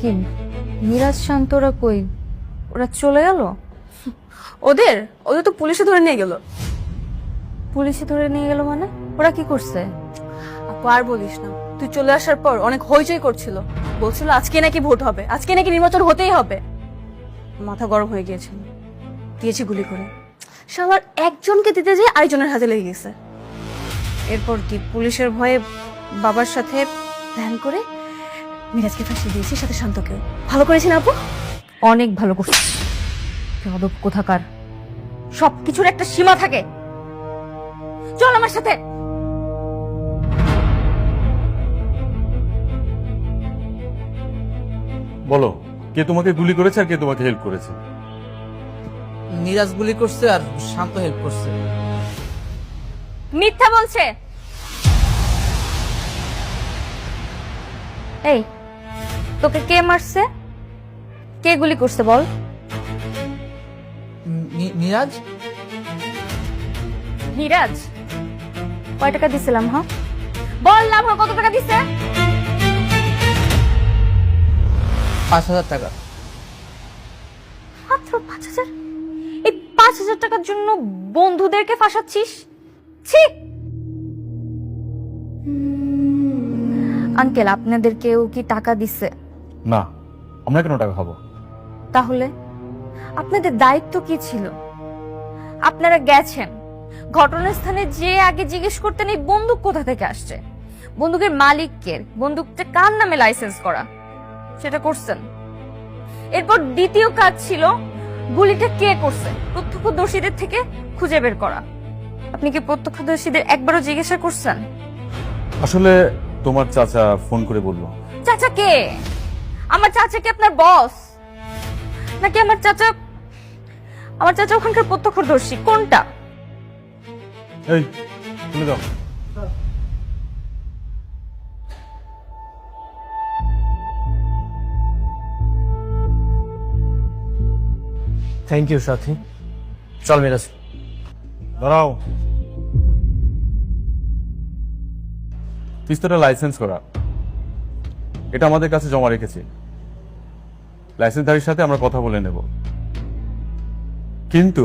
কি মিরাজ শান্তরা কই? ওরা চলে গেল? ওদের ওদের তো পুলিশে ধরে নিয়ে গেল। পুলিশে ধরে নিয়ে গেল মানে? ওরা কি করছে? আপু আর বলিস না, তুই চলে আসার পর অনেক হইচই করছিল, বলছিল আজকে নাকি ভোট হবে, আজকে নাকি নির্বাচন হতেই হবে। মাথা গরম হয়ে গিয়েছিল, দিয়েছি গুলি করে। শালার একজনকে দিতে যেয়ে আরেকজনের হাতে লেগে গেছে। এরপর কি পুলিশের ভয়ে বাবার সাথে প্ল্যান করে মিরাজকে ফাঁসিয়ে দিয়েছি, সাথে শান্তকে। ভালো করেছি না আপু? অনেক ভালো করছিস। বেয়াদব কোথাকার। সবকিছুর একটা সীমা থাকে। চল আমার সাথে। বলো, কে তোমাকে গুলি করেছে আর কে তোমাকে হেল্প করেছে? মিরাজ গুলি করছে আর শান্ত হেল্প করছে। মিথ্যা বলছে। এই, তোকে কে মারছে? কে গুলি করছে বল? মিরাজ মিরাজ কয় টাকা দিছিলাম? হ্যাঁ বল না, কত টাকা দিছে? 5,000 টাকা। মাত্র 5,000? এই 5,000 টাকার জন্য বন্ধুদেরকে ফাঁসাচ্ছিস? ছি! আঙ্কেল, আপনাদের কেউ কি টাকা দিছে? না, আমরা কেন টাকা খাবো? তাহলে আপনাদের দায়িত্ব কি ছিল? আপনারা গেছেন ঘটনাস্থানে, যে আগে জিজ্ঞেস করতেন এই বন্দুক কোথা থেকে আসছে, বন্দুকের মালিক কে, বন্দুকটা কার নামে লাইসেন্স করা, সেটা করছেন। এরপর দ্বিতীয় কাজ ছিল গুলিটা কে করছে প্রত্যক্ষদর্শীদের থেকে খুঁজে বের করা। আপনি কি প্রত্যক্ষদর্শীদের একবারও জিজ্ঞাসা করছেন? আসলে তোমার চাচা ফোন করে বলল। চাচা কে? আমার চাচা কি আপনার বস নাকি? আমার চাচা ওখানকার প্রত্যক্ষদর্শী কোনটা? এই, তুলে দাও। থ্যাংক ইউ সাথী। চল মিরাজ। দাঁড়াও, পিস্তলটা লাইসেন্স করা, এটা আমাদের কাছে জমা রেখেছি। লাইসেন্সধারীর সাথে আমরা কথা বলে নেব। কিন্তু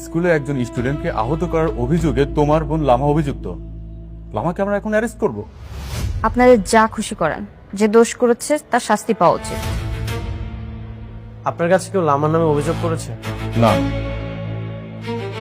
স্কুলে একজন স্টুডেন্টকে আহত করার অভিযোগে তোমার বোন লামা অভিযুক্ত। লামাকে আমরা এখন অ্যারেস্ট করব? আপনাদের যা খুশি করেন, যে দোষ করেছে তার শাস্তি পাওয়া উচিত। আপনার কাছে কেউ লামার নামে অভিযোগ করেছে? না,